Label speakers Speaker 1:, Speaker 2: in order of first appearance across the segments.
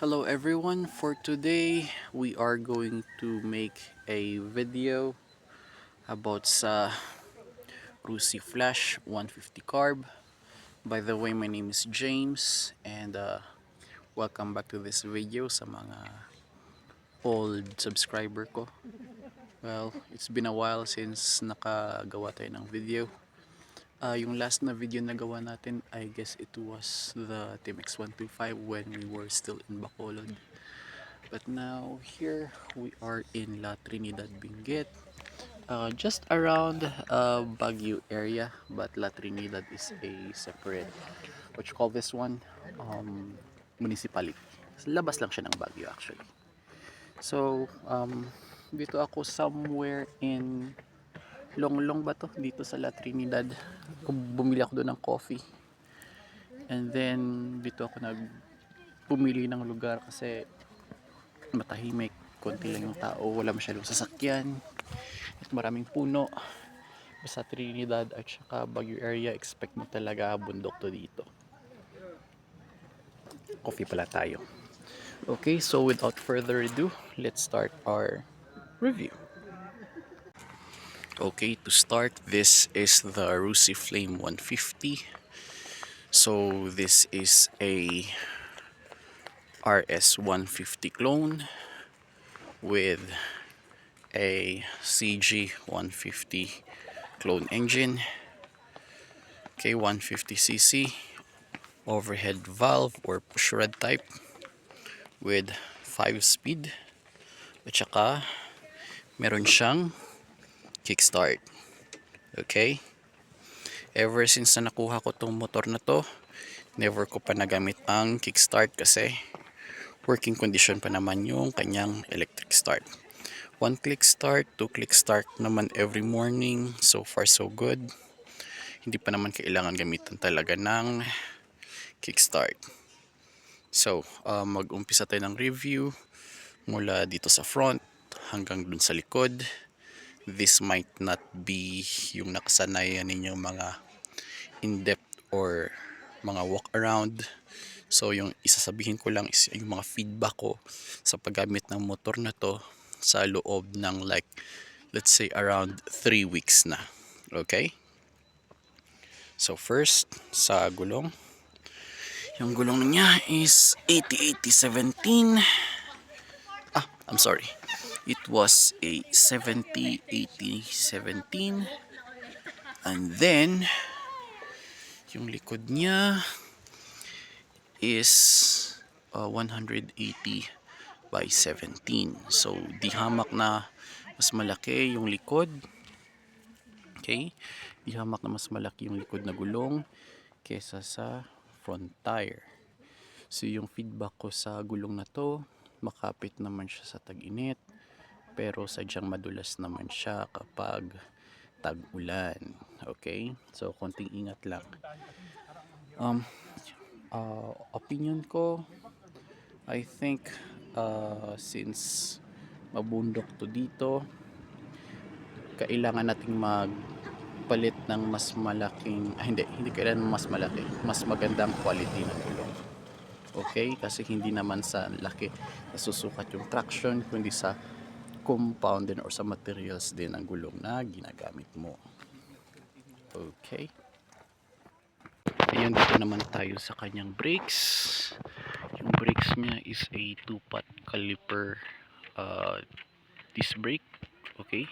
Speaker 1: Hello everyone, for today we are going to make a video about sa Rusi Flash 150 carb. By the way, my name is James and welcome back to this video sa mga old subscriber ko. Well, it's been a while since nakagawa tayo ng video. Yung last na video na gawa natin, I guess it was the Team X125 when we were still in Bacolod. But now here we are in La Trinidad, Benguet, just around Baguio area, but La Trinidad is a separate, what you call this one, municipality. Labas lang siya ng Baguio actually. So dito ako somewhere in Longlong ba to? Dito sa La Trinidad. Bumili ako doon ng coffee. And then dito ako pumili ng lugar kasi matahimik, konti lang yung tao, wala masyadong sasakyan at maraming puno. Sa Trinidad at saka Baguio area, expect mo talaga bundok to dito. Coffee pala tayo. Okay, so without further ado, let's start our review. Okay, to start, this is the Rusi Flame 150. So this is a RS 150 clone with a CG 150 clone engine. Okay, 150cc overhead valve or push rod type with 5 speed at saka meron siyang kickstart. Okay, ever since na nakuha ko tong motor na to, never ko pa nagamit ang kickstart kasi working condition pa naman yung kanyang electric start. 1 click start, 2 click start naman every morning. So far so good. Hindi pa naman kailangan gamitan talaga ng kickstart. So mag-umpisa tayo ng review mula dito sa front hanggang dun sa likod. This might not be yung nakasanayan ninyong mga in-depth or mga walk around. So yung isasabihin ko lang is yung mga feedback ko sa paggamit ng motor na to sa loob ng like let's say around 3 weeks na. Okay? So first sa gulong. Yung gulong niya is 80-80-17. I'm sorry. It was a 70-80-17. And then yung likod niya is 180/17. So di hamak na mas malaki yung likod. Okay? Di hamak na mas malaki yung likod na gulong kesa sa front tire. So yung feedback ko sa gulong na to, makapit naman siya sa tag-init, pero sadyang madulas naman siya kapag tag-ulan. Okay? So konting ingat lang. Opinion ko, I think since mabundok to dito, kailangan nating magpalit ng mas malaking, hindi kailangan mas malaki, mas magandang quality ng gulong. Okay, kasi hindi naman sa laki nasusukat yung traction, kundi sa compound din or sa materials din ng gulong na ginagamit mo. Okay, ayan, dito naman tayo sa kanyang brakes. Yung brakes niya is a 2-pot caliper disc brake. Okay,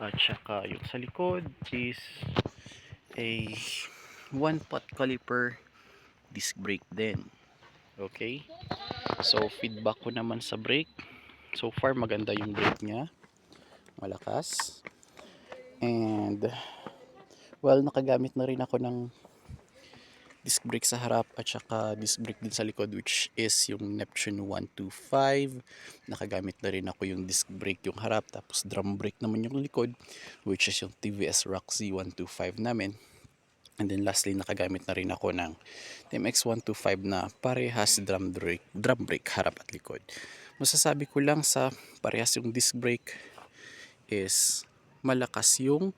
Speaker 1: at saka yung sa likod is a 1-pot caliper disc brake din. Okay, so feedback ko naman sa brake, so far maganda yung brake niya, malakas. And well, nakagamit na rin ako ng disc brake sa harap at saka disc brake din sa likod, which is yung Neptune 125. Nakagamit na rin ako yung disc brake yung harap, tapos drum brake naman yung likod, which is yung TVS Roxy 125 namin. And then lastly, nakagamit na rin ako ng TMX125 na parehas drum brake harap at likod. Masasabi ko lang sa parehas yung disc brake is malakas yung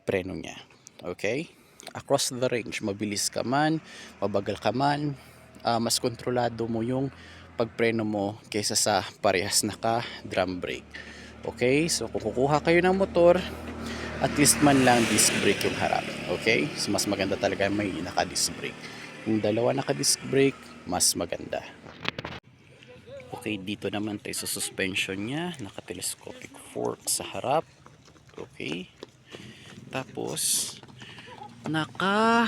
Speaker 1: preno niya. Okay? Across the range, mabilis ka man, mabagal ka man, mas kontrolado mo yung pagpreno mo kaysa sa parehas naka drum brake. Okay, so kung kukuha kayo ng motor, at least man lang disc brake yung harap. Okay, so mas maganda talaga may naka disc brake. Yung dalawa naka disc brake, mas maganda. Okay, dito naman tayo sa suspension nya, naka telescopic fork sa harap. Okay, tapos naka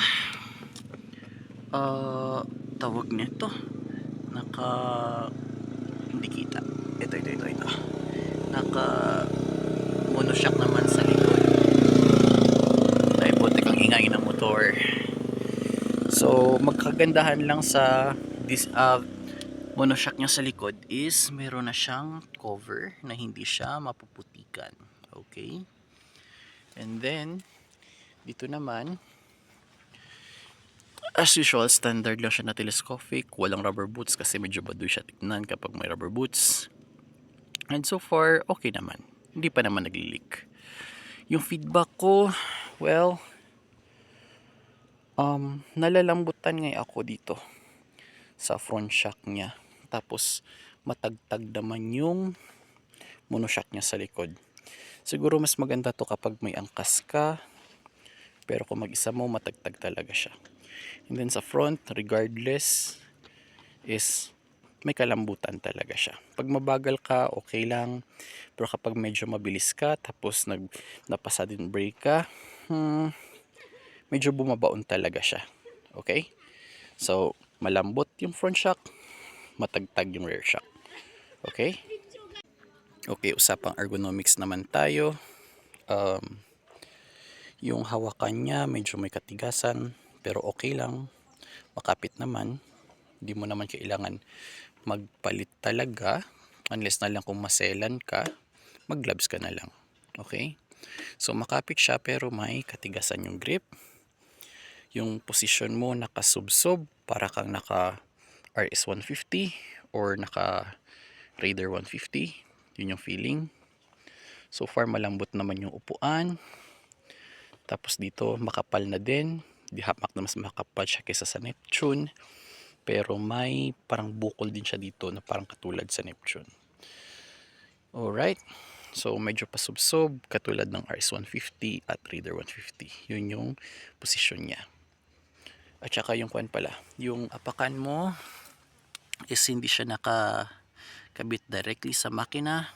Speaker 1: tawag nito, naka, hindi kita, ito naka monoshock naman sa likod. Ay buti kang ingay ng motor. So magkagandahan lang sa this monoshock nya sa likod is meron na siyang cover na hindi siya mapuputikan. Okay, and then dito naman, as usual, standard lang siya na telescopic, walang rubber boots kasi medyo baduy siya tignan kapag may rubber boots. And so far, okay naman. Hindi pa naman nag-leak. Yung feedback ko, well, nalalambutan nga ako dito sa front shock niya. Tapos, matagtag naman yung monoshock niya sa likod. Siguro mas maganda to kapag may angkas ka, pero kung mag-isa mo, matagtag talaga siya. And then sa front, regardless, is may kalambutan talaga siya. Pag mabagal ka, okay lang. Pero kapag medyo mabilis ka, tapos napasa din brake ka, medyo bumabaon talaga siya. Okay? So, malambot yung front shock, matagtag yung rear shock. Okay? Okay, usapang ergonomics naman tayo. Yung hawakan niya, medyo may katigasan, pero okay lang. Makapit naman. Hindi mo naman kailangan magpalit talaga, unless na lang kung maselan ka, mag-gloves ka na lang. Okay? So makapit siya pero may katigasan yung grip. Yung position mo nakasubsob, para kang naka RS 150 or naka Raider 150. Yun yung feeling. So far malambot naman yung upuan. Tapos dito makapal na din. Di hamak na mas makapal siya kaysa sa Neptune. Pero may parang bukol din siya dito na parang katulad sa Neptune. Alright. So medyo pasubsob katulad ng RS150 at Raider 150. Yun yung posisyon niya. At saka yung kwan pala, yung apakan mo is hindi siya nakakabit directly sa makina.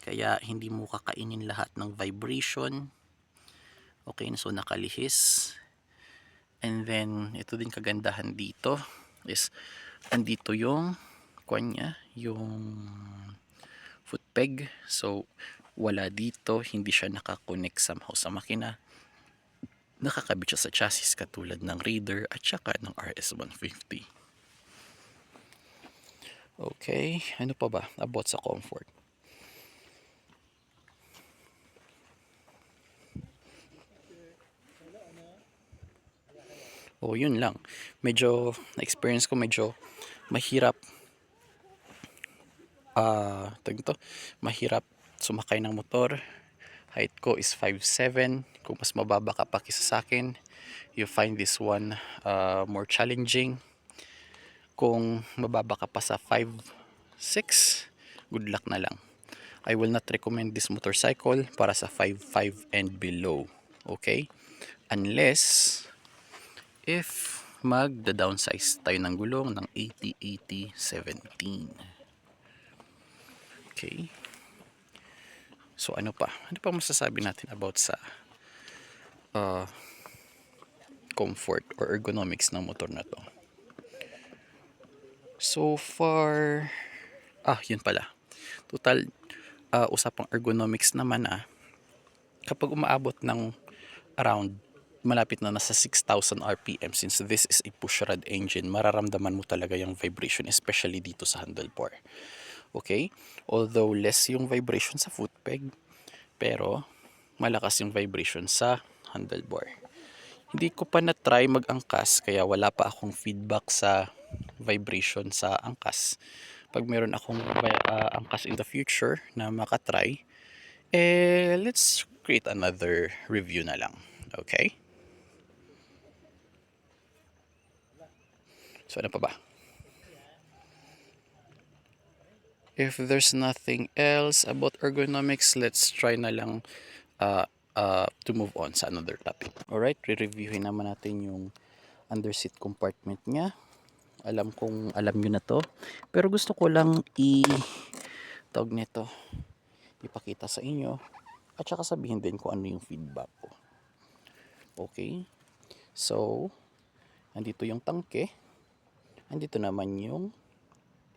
Speaker 1: Kaya hindi mo kakainin lahat ng vibration. Okay, so nakalihis. And then ito din kagandahan dito is andito yung kwan niya, yung foot peg. So wala dito, hindi siya nakakonect somehow sa makina. Nakakabit siya sa chassis katulad ng Raider at saka ng RS150. Okay, ano pa ba about sa comfort? Oh, yun lang. Medyo na-experience ko medyo mahirap mahirap sumakay ng motor. Height ko is 5'7". Kung mas mababa ka pa kisa sa akin, you find this one more challenging. Kung mababa ka pa sa 5'6", good luck na lang. I will not recommend this motorcycle para sa 5'5 and below. Okay? Unless if magda-downsize tayo ng gulong ng 80-80-17. Okay? So ano pa? Ano pa masasabi natin about sa comfort or ergonomics ng motor na to? So far, yun pala. Total, usapang ergonomics naman kapag umaabot ng around malapit na nasa 6,000 RPM, since this is a pushrod engine, mararamdaman mo talaga yung vibration, especially dito sa handlebar. Okay? Although less yung vibration sa foot peg, pero malakas yung vibration sa handlebar. Hindi ko pa na-try mag-angkas, kaya wala pa akong feedback sa vibration sa angkas. Pag meron akong angkas in the future na makatry, let's create another review na lang. Okay? So ano pa ba? If there's nothing else about ergonomics, let's try na lang to move on sa another topic. Alright, re-reviewin naman natin yung underseat compartment niya. Alam kong alam nyo na to, pero gusto ko lang tawag nito, ipakita sa inyo at saka sabihin din kung ano yung feedback ko. Okay, so andito yung tangke, andito naman yung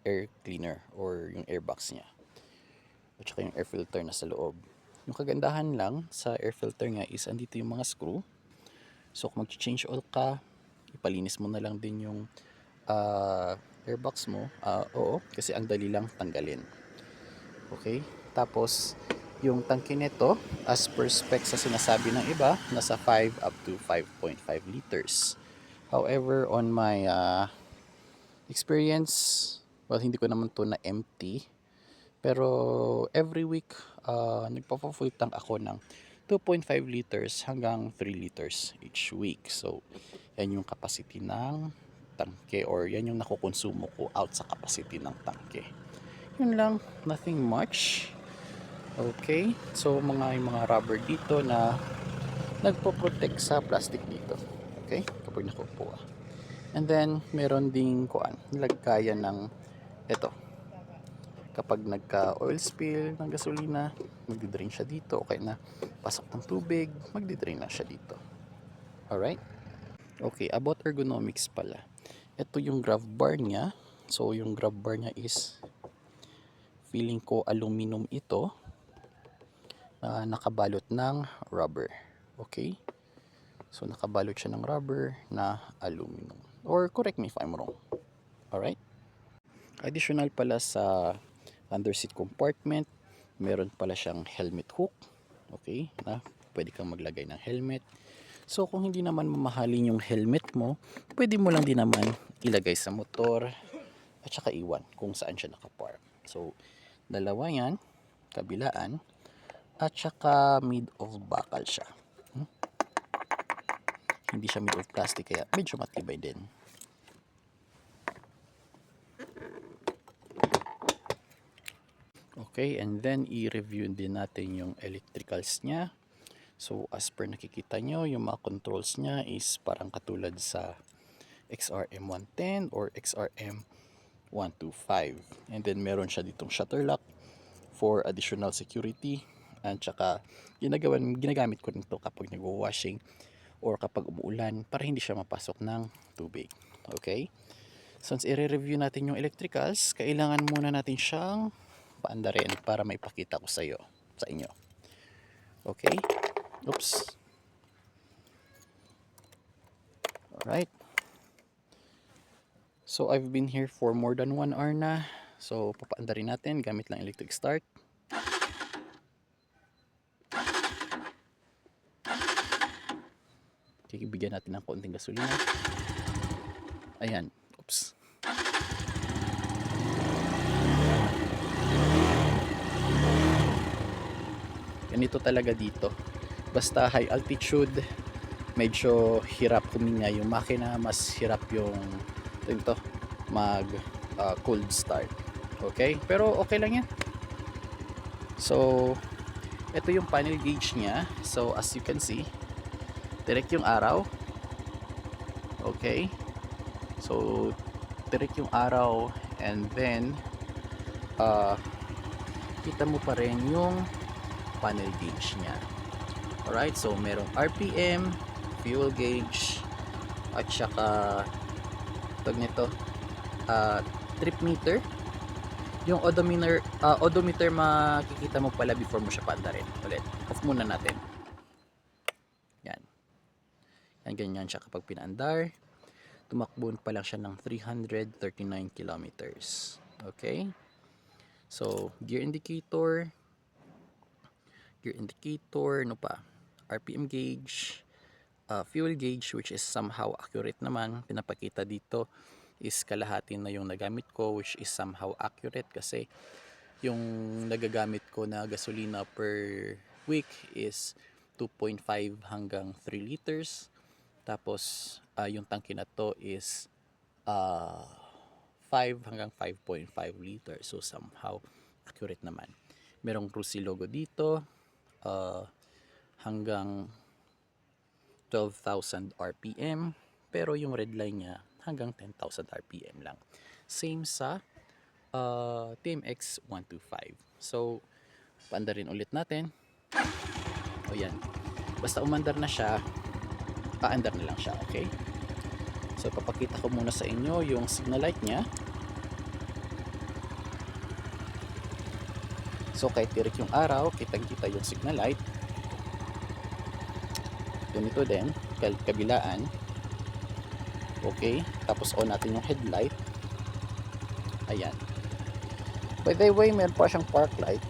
Speaker 1: air cleaner or yung airbox niya at saka yung air filter na sa loob. Yung kagandahan lang sa air filter nga is andito yung mga screw. So kung mag-change oil ka, ipalinis mo na lang din yung airbox mo. Oo, kasi ang dali lang tanggalin. Okay? Tapos yung tangke nito, as per spec sa sinasabi ng iba, nasa 5 up to 5.5 liters. However, on my experience, well, hindi ko naman to na empty. Pero every week, nagpa-full tank ako ng 2.5 liters hanggang 3 liters each week. So, yan yung capacity ng tangke or yan yung nakukonsumo ko out sa capacity ng tangke. Yun lang, nothing much. Okay, so yung mga rubber dito na nagpo-protect sa plastic dito. Okay, kapag nakupo. And then, meron ding nilagkayan ng ito. Kapag nagka-oil spill ng gasolina, magdi-drain siya dito. Okay na, pasok ng tubig, magdi-drain na siya dito. Alright? Okay, about ergonomics pala. Ito yung grab bar niya. So, yung grab bar niya is, feeling ko aluminum ito, nakabalot ng rubber. Okay? So, nakabalot siya ng rubber na aluminum. Or, correct me if I'm wrong. Alright? Additional pala sa underseat compartment, meron pala siyang helmet hook. Okay? Na pwede kang maglagay ng helmet. So, kung hindi naman mamahalin yung helmet mo, pwede mo lang din naman ilagay sa motor at saka iwan kung saan siya nakapark. So, dalawa yan, kabilaan, at saka made of bakal siya. Hindi siya made of plastic kaya medyo matibay din. Okay, and then i-review din natin yung electricals niya. So as per nakikita nyo, yung mga controls niya is parang katulad sa XRM 110 or XRM 125. And then meron siya ditong shutter lock for additional security. At saka ginagamit ko nito kapag nagwa-washing or kapag umuulan para hindi siya mapasok ng tubig. Okay? Since i-review natin yung electricals, kailangan muna natin siyang paandarin para maipakita ko sa inyo. Okay? Oops. Alright. So I've been here for more than 1 hour na. So papaandarin natin gamit lang electric start. Bigyan natin ng konting gasolina. Ayan. Oops. Ganito talaga dito. Basta high altitude, medyo hirap huminga yung makina, mas hirap yung mag cold start. Okay? Pero okay lang yan. So, ito yung panel gauge niya. So, as you can see, direct yung araw. Okay? So, direct yung araw and then kita mo pa rin yung panel gauge niya. Alright, so merong RPM, fuel gauge, at saka trip meter. Yung odometer makikita mo pala before mo siya paandarin. Ulit, off muna natin. Yan. Yan, ganyan siya kapag pinaandar. Tumakbo pa lang siya ng 339 kilometers. Okay? So, gear indicator, ano pa? RPM gauge, fuel gauge which is somehow accurate naman. Pinapakita dito is kalahati na yung nagamit ko which is somehow accurate kasi yung nagagamit ko na gasolina per week is 2.5 hanggang 3 liters. Tapos yung tangke na to is 5 hanggang 5.5 liter. So somehow accurate naman. Merong Rusi logo dito, hanggang 12,000 RPM, pero yung red line niya hanggang 10,000 RPM lang. Same sa TMX 125. So paandarin ulit natin. O yan, basta umandar na siya, paandar na lang siya, okay? So papakita ko muna sa inyo yung signal light niya. So kahit tirik yung araw, kitang-kita yung signal light. Ganito din, kabilaan. Okay, tapos on natin yung headlight. Ayan. By the way, meron pa siyang park light,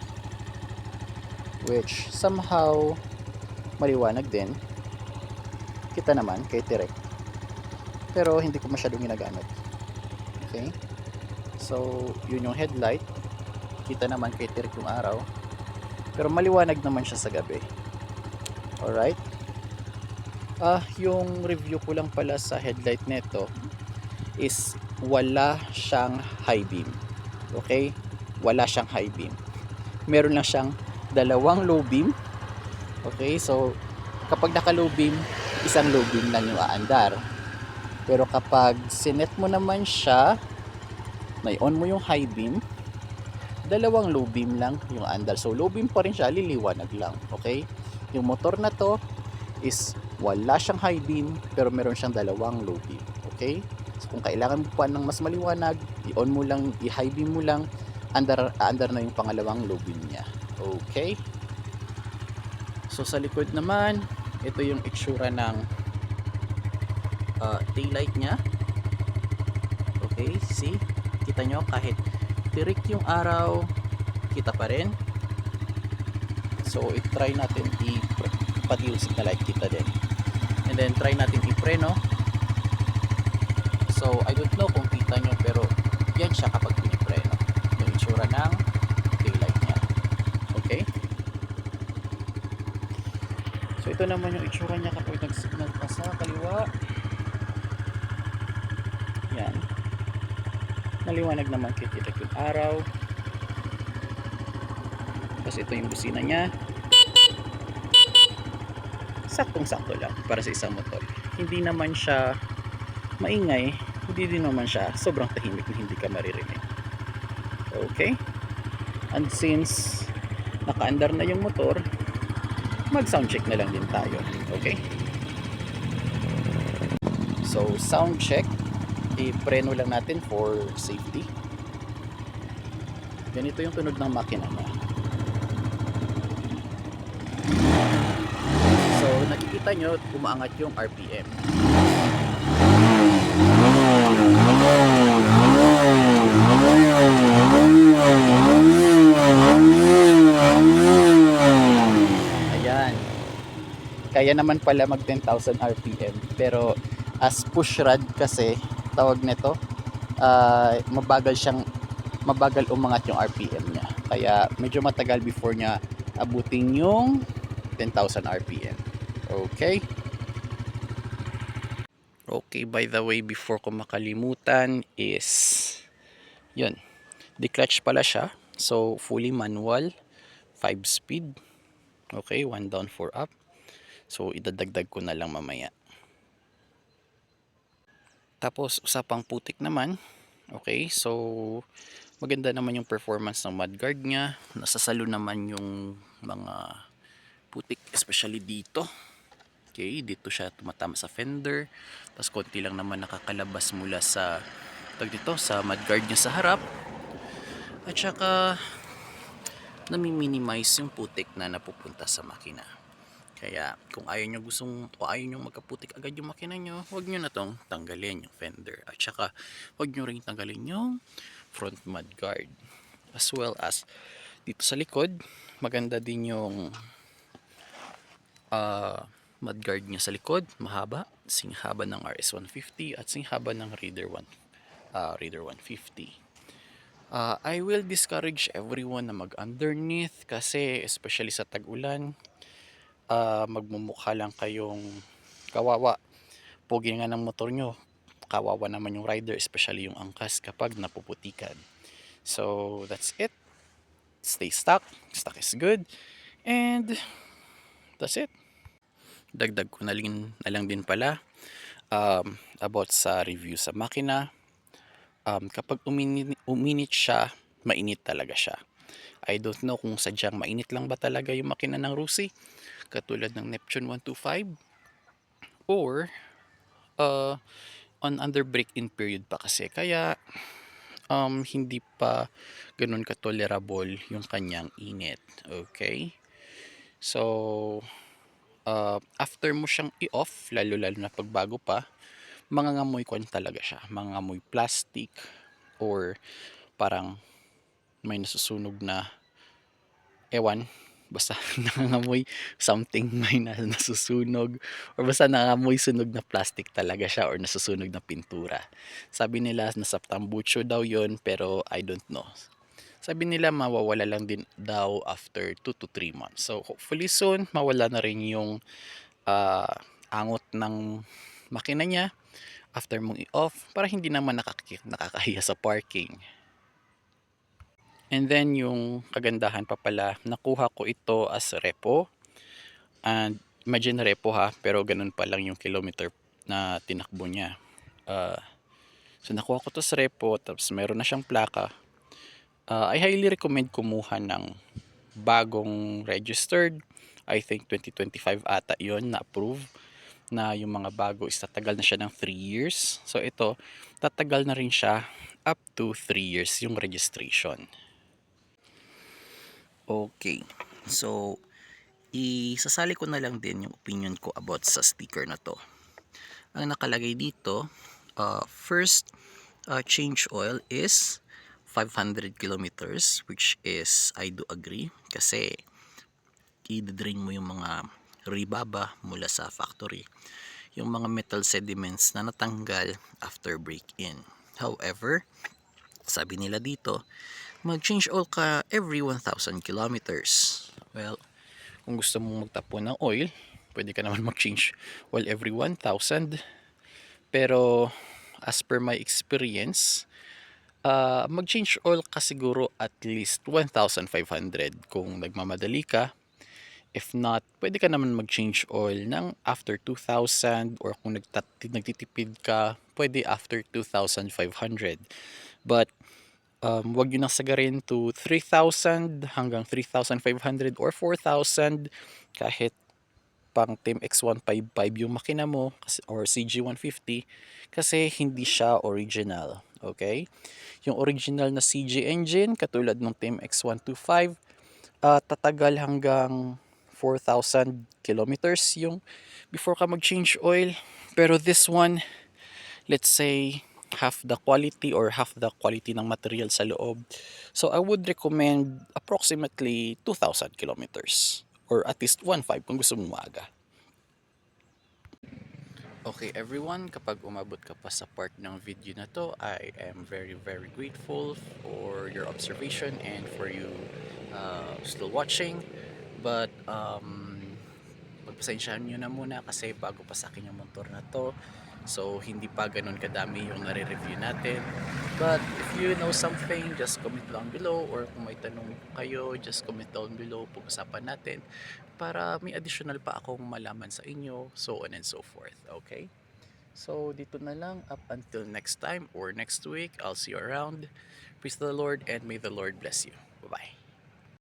Speaker 1: which somehow maliwanag din. Kita naman, kahit tirik. Pero hindi ko masyadong ginagamit. Okay, so yun yung headlight. Kita naman kahit tirik yung araw, pero maliwanag naman siya sa gabi. Alright. Yung review ko lang pala sa headlight nito is wala siyang high beam. Okay? Wala siyang high beam. Meron lang siyang dalawang low beam. Okay? So kapag naka low beam, isang low beam lang yung aandar. Pero kapag sinet mo naman siya, may on mo yung high beam, dalawang low beam lang yung aandar. So low beam pa rin siya, liliwanag lang. Okay? Yung motor na to is wala siyang high beam, pero meron siyang dalawang low beam. Okay? So kung kailangan mo pa ng mas maliwanag, i-on mo lang, i-high beam mo lang, aandar na yung pangalawang low beam niya. Okay? So sa likod naman, ito yung itsura ng taillight niya. Okay, see? Kita nyo, kahit tirik yung araw, kita pa rin. So i-try natin pati yung signal light kita din. And then try natin i-preno. So I don't know kung kita nyo, pero yan siya kapag pinipreno, yung itsura ng taillight niya. Okay, so ito naman yung itsura niya kapag nag-signal pa sa kaliwa. Yan, naliwanag naman kahit tirik yung araw. Tapos ito yung busina niya, saktong-sakto lang para sa isang motor. Hindi naman siya maingay, hindi din naman siya sobrang tahimik na hindi ka maririnig. Okay? And since nakaandar na yung motor, mag sound check na lang din tayo. Okay? So sound check, i-preno lang natin for safety. Ganito yung tunog ng makina niya. So nakikita nyo, umaangat yung RPM. Ayan. Kaya naman pala mag 10,000 RPM. Pero as push rod kasi tawag nito, mabagal umangat yung RPM niya. Kaya medyo matagal before niya abutin yung 10,000 RPM. Okay? Okay, by the way, before ko makalimutan is yun, declutch pala siya. So fully manual, 5 speed. Okay, 1 down, 4 up. So idadagdag ko na lang mamaya. Tapos usapang putik naman. Okay, so maganda naman yung performance ng mudguard niya. Nasasalo naman yung mga putik, especially dito. Okay, dito siya tumatama sa fender. Tapos konti lang naman nakakalabas mula sa sa mudguard niya sa harap. At saka nami-minimize yung putik na napupunta sa makina. Kaya kung ayaw nyo magkaputik agad yung makina nyo, huwag nyo na tong tanggalin yung fender. At saka huwag nyo rin tanggalin yung front mudguard. As well as dito sa likod, maganda din yung mudguard niya sa likod, mahaba, singhaba ng RS150 at singhaba ng Raider 150. I will discourage everyone na mag underneath kasi especially sa tag-ulan, magmumukha lang kayong kawawa. Pogi nga ng motor nyo, kawawa naman yung rider, especially yung angkas kapag napuputikan. So that's it. Stay stuck. Stock is good. And that's it. Dagdag ko na lang din pala about sa review sa makina. Kapag uminit siya, mainit talaga siya. I don't know kung sadyang mainit lang ba talaga yung makina ng Rusi, katulad ng Neptune 125, or on under break-in period pa kasi. Kaya hindi pa ganun ka-tolerable yung kanyang init. Okay? So, after mo siyang i-off, lalo-lalo na pagbago pa, mangangamoy kwan talaga siya. Mangangamoy plastic or parang may nasusunog na ewan, basta nangangamoy something, may nasusunog, or basta nangangamoy sunog na plastic talaga siya, or nasusunog na pintura. Sabi nila nasa tambucho daw yon, pero I don't know. Sabi nila mawawala lang din daw after 2 to 3 months. So hopefully soon mawala na rin yung angot ng makina niya after mong i-off, para hindi naman nakakahiya sa parking. And then yung kagandahan pa pala, nakuha ko ito as repo. And imagine repo ha, pero ganun pa lang yung kilometer na tinakbo niya. So nakuha ko to sa repo, tapos meron na siyang plaka. I highly recommend kumuha ng bagong registered. I think 2025 ata yon na approve, na yung mga bago is tatagal na siya ng 3 years. So ito, tatagal na rin siya up to 3 years yung registration. Okay, so isasali ko na lang din yung opinion ko about sa sticker na to. Ang nakalagay dito, first change oil is 500 kilometers, which is I do agree, kasi i-drain mo yung mga ribaba mula sa factory, yung mga metal sediments na natanggal after break-in. However, sabi nila dito, mag-change oil ka every 1,000 kilometers. Well, kung gusto mong magtapon ng oil, pwede ka naman mag-change oil every 1,000. Pero as per my experience, mag-change oil ka siguro at least 1,500 kung nagmamadali ka. If not, pwede ka naman mag-change oil ng after 2,000, or kung nagtitipid ka, pwede after 2,500. But wag yun nang sagarin to 3,000 hanggang 3,500 or 4,000 kahit pang Team X155 yung makina mo, or CG150, kasi hindi siya original. Okay? Yung original na CG engine katulad ng Team X125, tatagal hanggang 4,000 kilometers yung before ka mag-change oil. Pero this one, let's say half the quality or half the quality ng material sa loob. So I would recommend approximately 2,000 kilometers or at least 1,500 kung gusto mong maaga. Okay everyone, kapag umabot ka pa sa part ng video na to, I am very grateful for your observation and for you still watching. But pagpasensyahan nyo na muna kasi bago pa sa akin yung motor na to, so hindi pa ganun kadami yung nare-review natin. But if you know something, just comment down below, or kung may tanong kayo, just comment down below, pag-usapan natin para may additional pa akong malaman sa inyo, so on and so forth. Okay, so dito na lang, up until next time or next week. I'll see you around. Praise the Lord and may the Lord bless you. Bye bye.